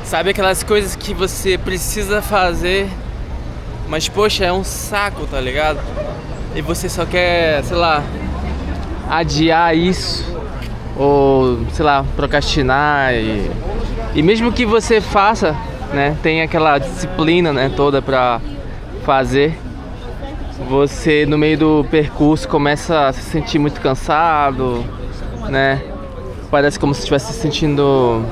Sabe aquelas coisas que você precisa fazer, mas poxa, é um saco, tá ligado? E você só quer, sei lá, adiar isso, ou sei lá, procrastinar e mesmo que você faça, né, tem aquela disciplina, né, toda pra fazer, você no meio do percurso começa a se sentir muito cansado, né? Parece como se estivesse se sentindo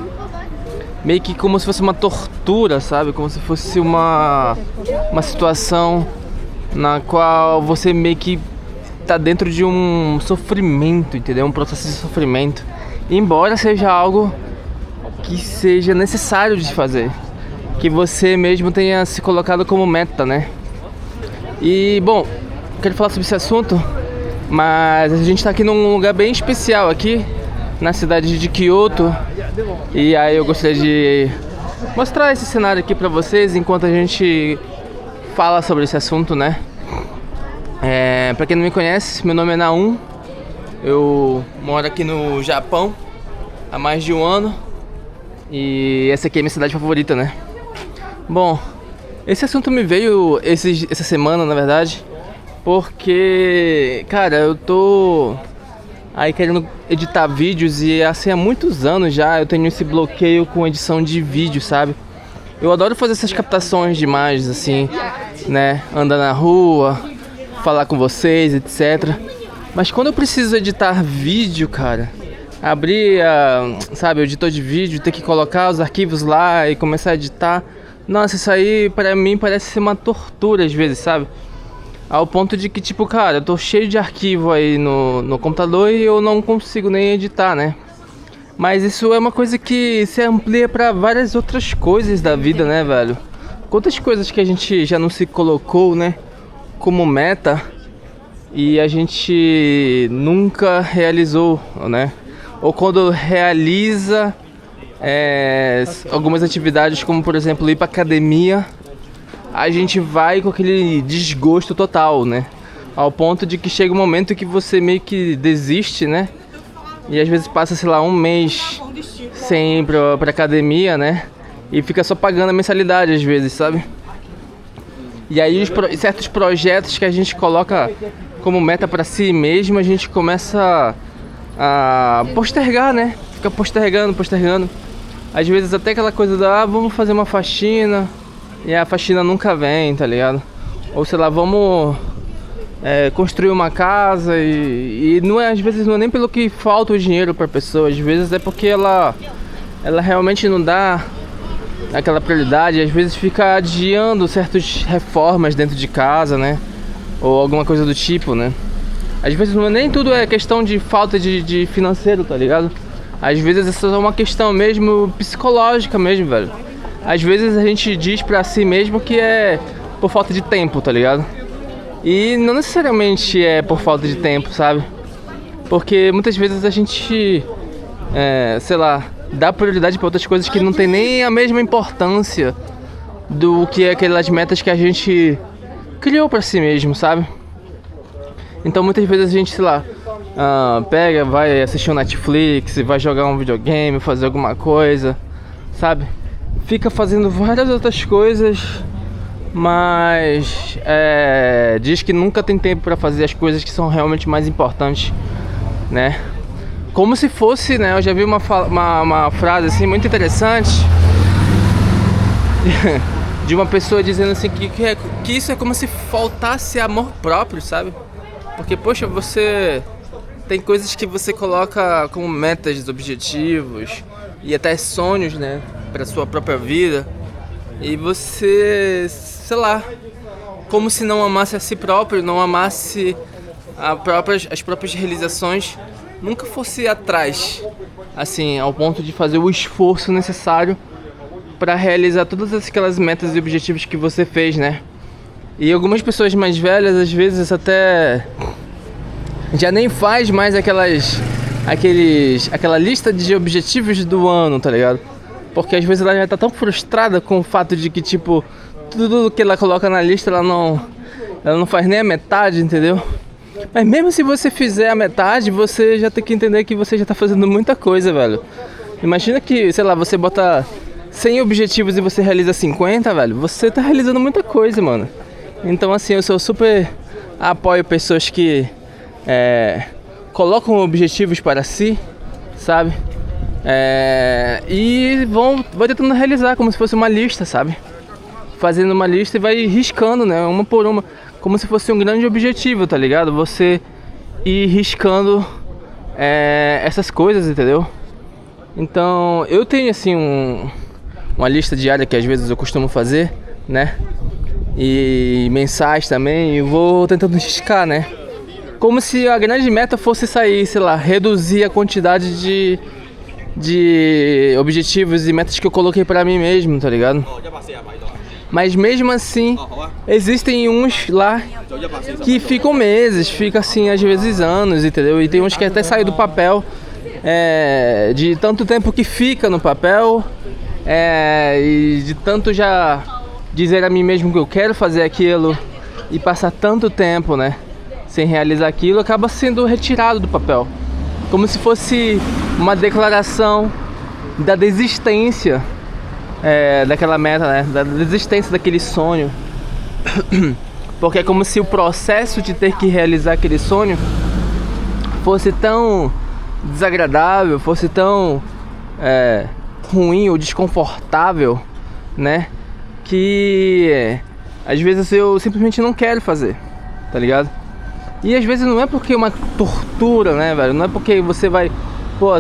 meio que como se fosse uma tortura, sabe? Como se fosse uma situação na qual você meio que tá dentro de um sofrimento, entendeu? Um processo de sofrimento. Embora seja algo que seja necessário de fazer, que você mesmo tenha se colocado como meta, né? E, bom, quero falar sobre esse assunto, mas a gente tá aqui num lugar bem especial aqui, na cidade de Kyoto. E aí eu gostaria de mostrar esse cenário aqui pra vocês enquanto a gente fala sobre esse assunto, né? Pra quem não me conhece, meu nome é Naum. Eu moro aqui no Japão há mais de um ano. E essa aqui é a minha cidade favorita, né? Bom, esse assunto me veio essa semana, na verdade, porque, cara, eu tô aí querendo editar vídeos e assim há muitos anos já eu tenho esse bloqueio com edição de vídeo, sabe? Eu adoro fazer essas captações de imagens assim, né? Andar na rua, falar com vocês, etc. Mas quando eu preciso editar vídeo, cara, abrir sabe, o editor de vídeo, ter que colocar os arquivos lá e começar a editar, nossa, isso aí pra mim parece ser uma tortura às vezes, sabe? Ao ponto de que, tipo, cara, eu tô cheio de arquivo aí no computador e eu não consigo nem editar, né? Mas isso é uma coisa que se amplia pra várias outras coisas da vida, né, velho? Quantas coisas que a gente já não se colocou, né, como meta e a gente nunca realizou, né? Ou quando realiza algumas atividades, como por exemplo ir pra academia, a gente vai com aquele desgosto total, né? Ao ponto de que chega um momento que você meio que desiste, né? E às vezes passa, sei lá, um mês sem ir pra academia, né? E fica só pagando a mensalidade às vezes, sabe? E aí certos projetos que a gente coloca como meta pra si mesmo, a gente começa a postergar, né? Fica postergando. Às vezes até aquela coisa da, vamos fazer uma faxina, e a faxina nunca vem, tá ligado? Ou sei lá, vamos construir uma casa e não é, às vezes não é nem pelo que falta o dinheiro pra pessoa, às vezes é porque ela realmente não dá aquela prioridade, às vezes fica adiando certas reformas dentro de casa, né? Ou alguma coisa do tipo, né? Às vezes nem tudo é questão de falta de financeiro, tá ligado? Às vezes é só uma questão mesmo psicológica mesmo, velho. Às vezes a gente diz pra si mesmo que é por falta de tempo, tá ligado? E não necessariamente é por falta de tempo, sabe? Porque muitas vezes a gente, sei lá, dá prioridade pra outras coisas que não tem nem a mesma importância do que aquelas metas que a gente criou pra si mesmo, sabe? Então muitas vezes a gente, sei lá, pega, vai assistir um Netflix, vai jogar um videogame, fazer alguma coisa, sabe? Fica fazendo várias outras coisas, mas diz que nunca tem tempo pra fazer as coisas que são realmente mais importantes, né? Como se fosse, né? Eu já vi uma frase assim muito interessante de uma pessoa dizendo assim que isso é como se faltasse amor próprio, sabe? Porque, poxa, você tem coisas que você coloca como metas, objetivos e até sonhos, né, pra sua própria vida. E você, sei lá, como se não amasse a si próprio, não amasse as próprias realizações, nunca fosse atrás, assim, ao ponto de fazer o esforço necessário pra realizar todas aquelas metas e objetivos que você fez, né? E algumas pessoas mais velhas, às vezes, até já nem faz mais aquela lista de objetivos do ano, tá ligado? Porque às vezes ela já tá tão frustrada com o fato de que, tipo, tudo que ela coloca na lista, ela não faz nem a metade, entendeu? Mas mesmo se você fizer a metade, você já tem que entender que você já tá fazendo muita coisa, velho. Imagina que, sei lá, você bota 100 objetivos e você realiza 50, velho, você tá realizando muita coisa, mano. Então assim, eu sou super apoio pessoas que colocam objetivos para si, sabe? E vai tentando realizar como se fosse uma lista, sabe? Fazendo uma lista e vai riscando, né? Uma por uma, como se fosse um grande objetivo, tá ligado? Você ir riscando essas coisas, entendeu? Então eu tenho assim uma lista diária que às vezes eu costumo fazer, né? E mensais também, e vou tentando riscar, né? Como se a grande meta fosse sair, sei lá, reduzir a quantidade de objetivos e metas que eu coloquei pra mim mesmo, tá ligado? Mas mesmo assim, existem uns lá que ficam meses, fica assim às vezes anos, entendeu? E tem uns que até saem do papel, de tanto tempo que fica no papel, e de tanto já dizer a mim mesmo que eu quero fazer aquilo e passar tanto tempo, né, sem realizar aquilo, acaba sendo retirado do papel, como se fosse uma declaração da desistência daquela meta, né, da desistência daquele sonho. Porque é como se o processo de ter que realizar aquele sonho fosse tão desagradável, fosse tão ruim ou desconfortável, né, que às vezes eu simplesmente não quero fazer, tá ligado? E às vezes não é porque é uma tortura, né, velho? Não é porque você vai,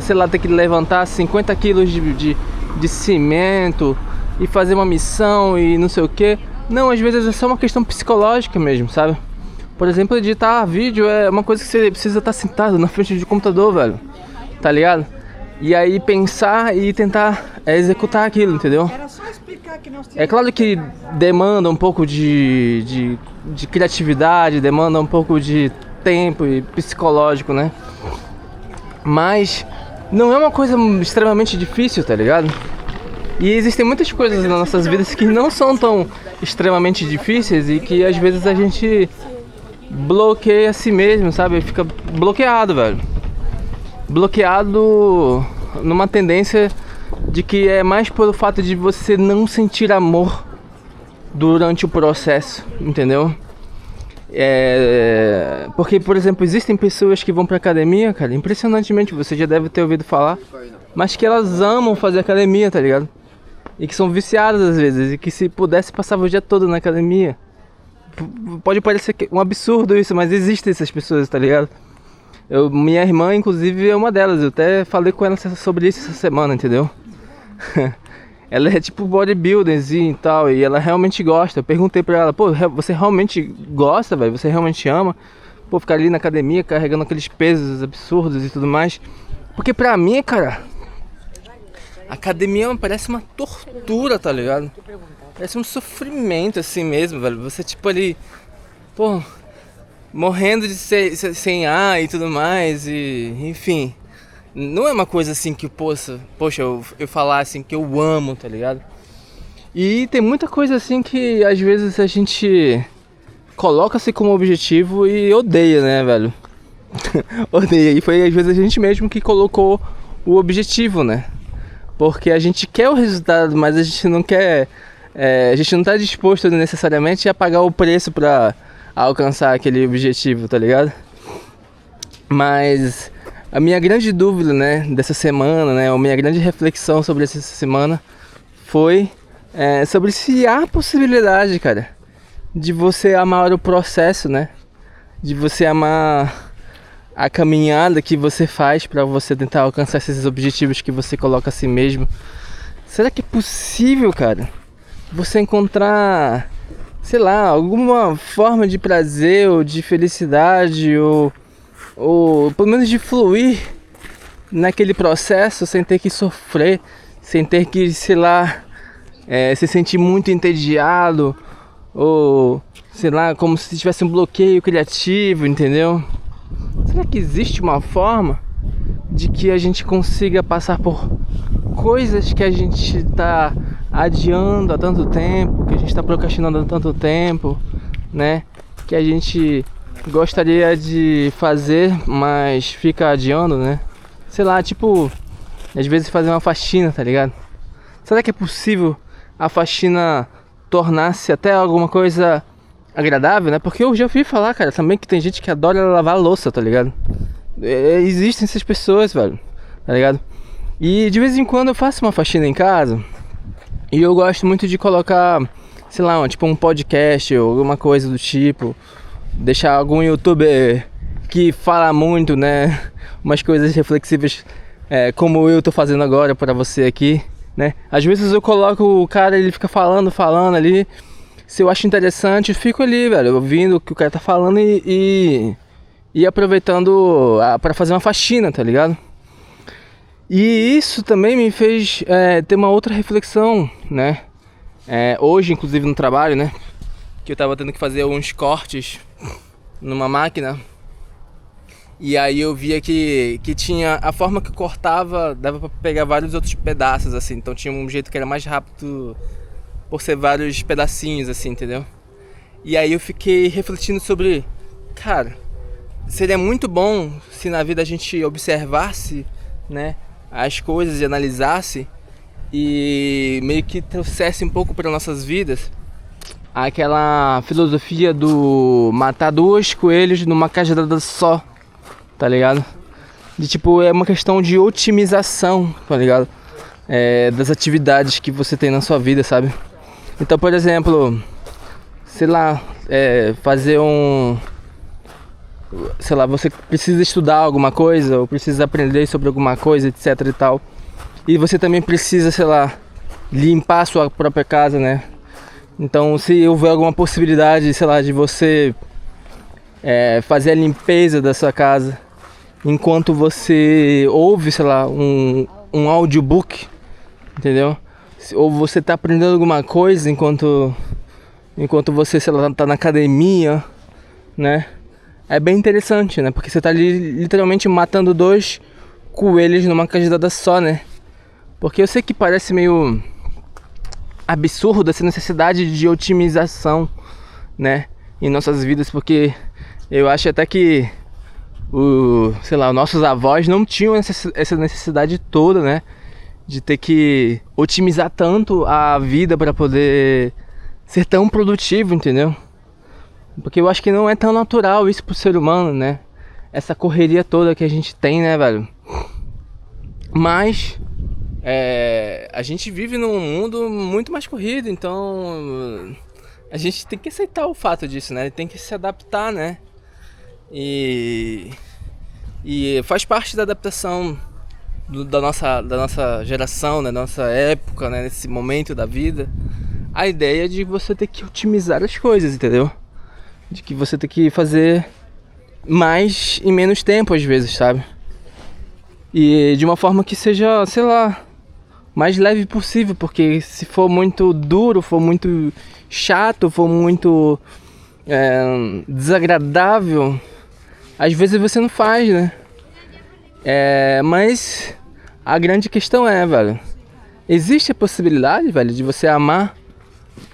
sei lá, ter que levantar 50 quilos de cimento e fazer uma missão e não sei o que. Não, às vezes é só uma questão psicológica mesmo, sabe? Por exemplo, editar vídeo é uma coisa que você precisa estar sentado na frente do computador, velho, tá ligado? E aí pensar e tentar executar aquilo, entendeu? É claro que demanda um pouco de criatividade, demanda um pouco de tempo e psicológico, né? Mas não é uma coisa extremamente difícil, tá ligado? E existem muitas coisas nas nossas vidas que não são tão extremamente difíceis e que às vezes a gente bloqueia a si mesmo, sabe? Fica bloqueado, velho. Bloqueado numa tendência de que é mais pelo fato de você não sentir amor durante o processo, entendeu? Porque, por exemplo, existem pessoas que vão pra academia, cara, impressionantemente, você já deve ter ouvido falar, mas que elas amam fazer academia, tá ligado? E que são viciadas às vezes, e que se pudesse passava o dia todo na academia. Pode parecer um absurdo isso, mas existem essas pessoas, tá ligado? Minha irmã, inclusive, é uma delas. Eu até falei com ela sobre isso essa semana, entendeu? Ela é tipo bodybuilderzinha e tal, e ela realmente gosta. Eu perguntei pra ela, você realmente gosta, velho? Você realmente ama? Ficar ali na academia carregando aqueles pesos absurdos e tudo mais. Porque pra mim, cara, academia parece uma tortura, tá ligado? Parece um sofrimento assim mesmo, velho. Você tipo ali, morrendo de sem ar e tudo mais, e enfim, não é uma coisa assim que poxa, eu falar assim que eu amo, tá ligado? E tem muita coisa assim que às vezes a gente coloca-se como objetivo e odeia, né, velho? Odeia, e foi às vezes a gente mesmo que colocou o objetivo, né? Porque a gente quer o resultado, mas a gente não quer, a gente não tá disposto necessariamente a pagar o preço pra alcançar aquele objetivo, tá ligado? Mas a minha grande dúvida, né, dessa semana, né, a minha grande reflexão sobre essa semana foi sobre se há possibilidade, cara, de você amar o processo, né? De você amar a caminhada que você faz para você tentar alcançar esses objetivos que você coloca a si mesmo. Será que é possível, cara, você encontrar, sei lá, alguma forma de prazer ou de felicidade ou pelo menos de fluir naquele processo sem ter que sofrer, sem ter que, sei lá, se sentir muito entediado ou, sei lá, como se tivesse um bloqueio criativo, entendeu? Será que existe uma forma de que a gente consiga passar por coisas que a gente está adiando há tanto tempo, que a gente está procrastinando há tanto tempo, né? Que a gente gostaria de fazer, mas fica adiando, né? Sei lá, tipo, às vezes fazer uma faxina, tá ligado? será que é possível a faxina tornar-se até alguma coisa agradável, né? Porque eu já ouvi falar, cara, também que tem gente que adora lavar a louça, tá ligado? Existem essas pessoas, velho, tá ligado? E de vez em quando eu faço uma faxina em casa e eu gosto muito de colocar, sei lá, tipo um podcast ou alguma coisa do tipo, deixar algum youtuber que fala muito, né, umas coisas reflexivas, como eu tô fazendo agora pra você aqui, né? Às vezes eu coloco o cara, ele fica falando ali, se eu acho interessante, eu fico ali, velho, ouvindo o que o cara tá falando e aproveitando pra fazer uma faxina, tá ligado? E isso também me fez ter uma outra reflexão, né? Hoje, inclusive no trabalho, né? Que eu tava tendo que fazer uns cortes numa máquina. E aí eu via que tinha a forma que cortava, dava pra pegar vários outros pedaços, assim. Então tinha um jeito que era mais rápido por ser vários pedacinhos, assim, entendeu? E aí eu fiquei refletindo sobre, cara, seria muito bom se na vida a gente observasse, né, as coisas e analisasse e meio que trouxesse um pouco para nossas vidas aquela filosofia do matar dois coelhos numa cajadada só, tá ligado? De tipo, é uma questão de otimização, tá ligado? Das atividades que você tem na sua vida, sabe? Então, por exemplo, sei lá, fazer sei lá, você precisa estudar alguma coisa ou precisa aprender sobre alguma coisa, etc e tal. E você também precisa, sei lá, limpar a sua própria casa, né? Então, se houver alguma possibilidade, sei lá, de você fazer a limpeza da sua casa enquanto você ouve, sei lá, um audiobook, entendeu? Ou você tá aprendendo alguma coisa enquanto você, sei lá, tá na academia, né? É bem interessante, né? Porque você tá ali literalmente matando dois coelhos numa cajadada só, né? Porque eu sei que parece meio absurdo essa necessidade de otimização, né? Em nossas vidas, porque eu acho até que sei lá, os nossos avós não tinham essa necessidade toda, né? De ter que otimizar tanto a vida para poder ser tão produtivo, entendeu? Porque eu acho que não é tão natural isso pro ser humano, né? Essa correria toda que a gente tem, né, velho? Mas a gente vive num mundo muito mais corrido, então a gente tem que aceitar o fato disso, né? Tem que se adaptar, né? E faz parte da adaptação da nossa geração, né? Da nossa época, né? Nesse momento da vida, a ideia de você ter que otimizar as coisas, entendeu? De que você tem que fazer mais em menos tempo às vezes, sabe? E de uma forma que seja, sei lá, mais leve possível, porque se for muito duro, for muito chato, for muito desagradável, às vezes você não faz, né? Mas a grande questão velho, existe a possibilidade, velho, de você amar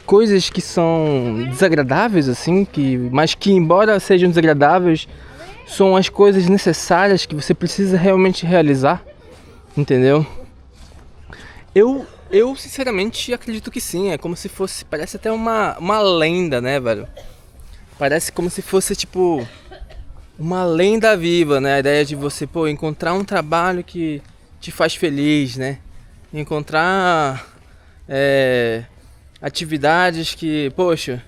coisas que são desagradáveis, assim, mas que embora sejam desagradáveis, são as coisas necessárias que você precisa realmente realizar, entendeu? Eu sinceramente acredito que sim, é como se fosse, parece até uma lenda, né, velho? Parece como se fosse, tipo, uma lenda viva, né? A ideia de você, encontrar um trabalho que te faz feliz, né? Encontrar atividades que, poxa,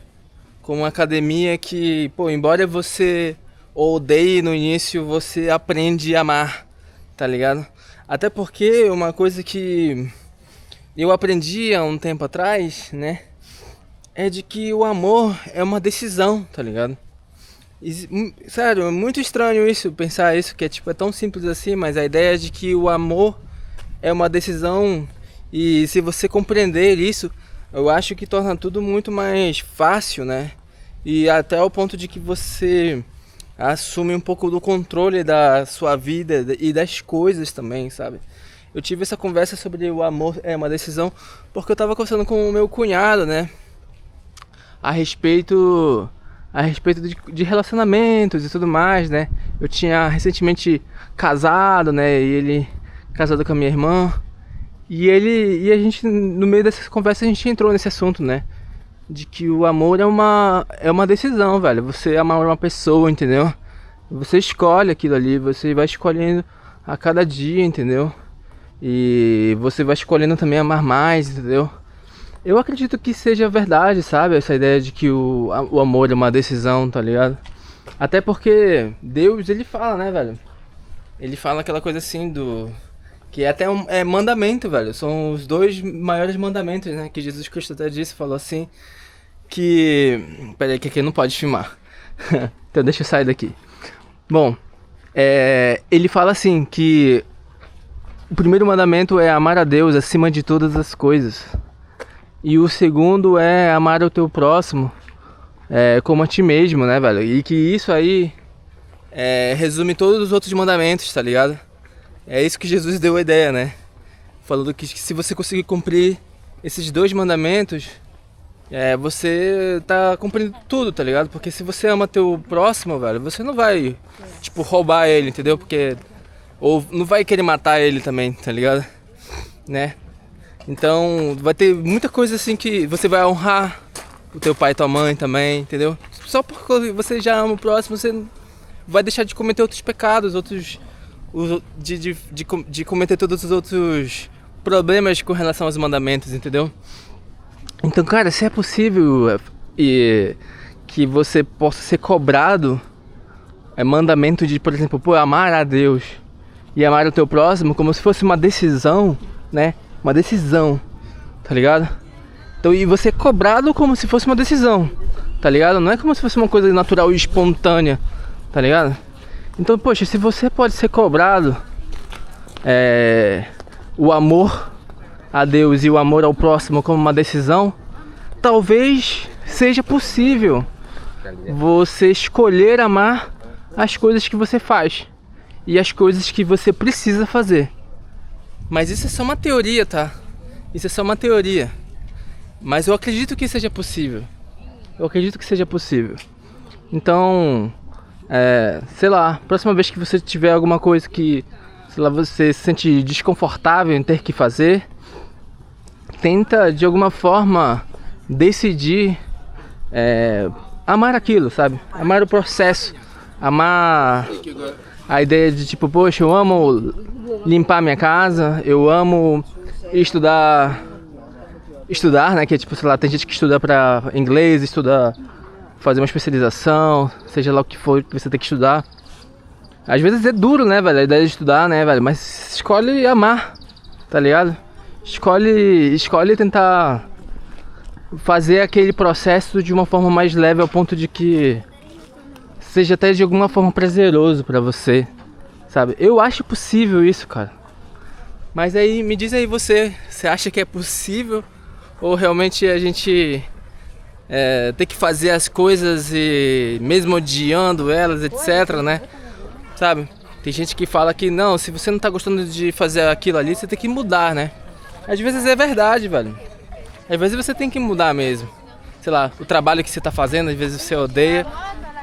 como uma academia que, embora você odeie no início, você aprende a amar, tá ligado? Até porque uma coisa que eu aprendi há um tempo atrás, né? É de que o amor é uma decisão, tá ligado? Sério, é muito estranho isso, pensar isso, que é tão simples assim, mas a ideia é de que o amor é uma decisão e se você compreender isso, eu acho que torna tudo muito mais fácil, né? E até o ponto de que você assume um pouco do controle da sua vida e das coisas também, sabe? Eu tive essa conversa sobre o amor é uma decisão porque eu tava conversando com o meu cunhado, né? A respeito de relacionamentos e tudo mais, né? Eu tinha recentemente casado, né? E ele casado com a minha irmã. E a gente, no meio dessa conversa, a gente entrou nesse assunto, né? De que o amor é uma decisão, velho. Você amar uma pessoa, entendeu? Você escolhe aquilo ali, você vai escolhendo a cada dia, entendeu? E você vai escolhendo também amar mais, entendeu? Eu acredito que seja verdade, sabe? Essa ideia de que o amor é uma decisão, tá ligado? Até porque Deus, ele fala, né, velho? Ele fala aquela coisa assim do... Que é até é mandamento, velho. São os 2 maiores mandamentos, né? Que Jesus Cristo até disse, falou assim... Que... Pera aí, que aqui não pode filmar. Então deixa eu sair daqui. Bom, ele fala assim que... O primeiro mandamento é amar a Deus acima de todas as coisas. E o segundo é amar o teu próximo como a ti mesmo, né, velho? E que isso aí resume todos os outros mandamentos, tá ligado? É isso que Jesus deu a ideia, né? Falando que se você conseguir cumprir esses 2 mandamentos, você tá cumprindo tudo, tá ligado? Porque se você ama teu próximo, velho, você não vai, tipo, roubar ele, entendeu? Porque... Ou não vai querer matar ele também, tá ligado? Né? Então, vai ter muita coisa assim que você vai honrar o teu pai e tua mãe também, entendeu? Só porque você já ama o próximo, você vai deixar de cometer outros pecados, de cometer todos os outros problemas com relação aos mandamentos, entendeu? Então, cara, se é possível que você possa ser cobrado mandamento de, por exemplo, amar a Deus e amar o teu próximo como se fosse uma decisão, né? Uma decisão, tá ligado? Então, e você é cobrado como se fosse uma decisão, tá ligado? Não é como se fosse uma coisa natural e espontânea, tá ligado? Então, poxa, se você pode ser cobrado o amor a Deus e o amor ao próximo como uma decisão, talvez seja possível você escolher amar as coisas que você faz e as coisas que você precisa fazer. Mas isso é só uma teoria, tá? Isso é só uma teoria. Mas eu acredito que seja possível. Eu acredito que seja possível. Então, sei lá, próxima vez que você tiver alguma coisa que, sei lá, você se sente desconfortável em ter que fazer, tenta de alguma forma decidir amar aquilo, sabe? Amar o processo. Amar a ideia de tipo, poxa, eu amo limpar minha casa, eu amo estudar, né, que é tipo, sei lá, tem gente que estuda pra inglês, estuda, fazer uma especialização, seja lá o que for que você tem que estudar. Às vezes é duro, né, velho, a ideia de estudar, né, velho, mas escolhe amar, tá ligado? Escolhe tentar fazer aquele processo de uma forma mais leve ao ponto de que seja até de alguma forma prazeroso pra você, sabe? Eu acho possível isso, cara. Mas aí, me diz aí você acha que é possível? Ou realmente a gente tem que fazer as coisas e mesmo odiando elas, etc, né? Sabe? Tem gente que fala que não, se você não tá gostando de fazer aquilo ali, você tem que mudar, né? Às vezes é verdade, velho. Às vezes você tem que mudar mesmo. Sei lá, o trabalho que você tá fazendo, às vezes você odeia.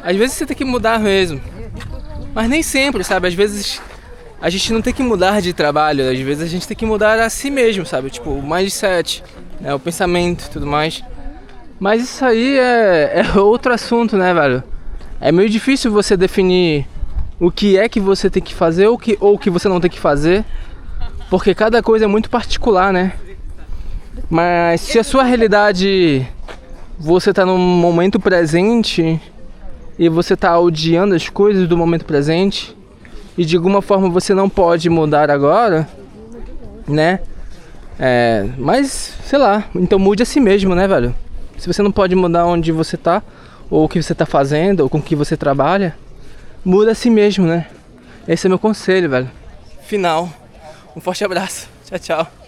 Às vezes você tem que mudar mesmo. Mas nem sempre, sabe? Às vezes a gente não tem que mudar de trabalho. Às vezes a gente tem que mudar a si mesmo, sabe? Tipo, o mindset, né? O pensamento e tudo mais. Mas isso aí é outro assunto, né, velho? É meio difícil você definir o que é que você tem que fazer ou o que você não tem que fazer. Porque cada coisa é muito particular, né? Mas se a sua realidade, você tá no momento presente e você tá odiando as coisas do momento presente e de alguma forma você não pode mudar agora, né? Mas, sei lá, então mude a si mesmo, né, velho? Se você não pode mudar onde você tá, ou o que você tá fazendo, ou com o que você trabalha, muda a si mesmo, né? Esse é meu conselho, velho. Final. Um forte abraço. Tchau, tchau.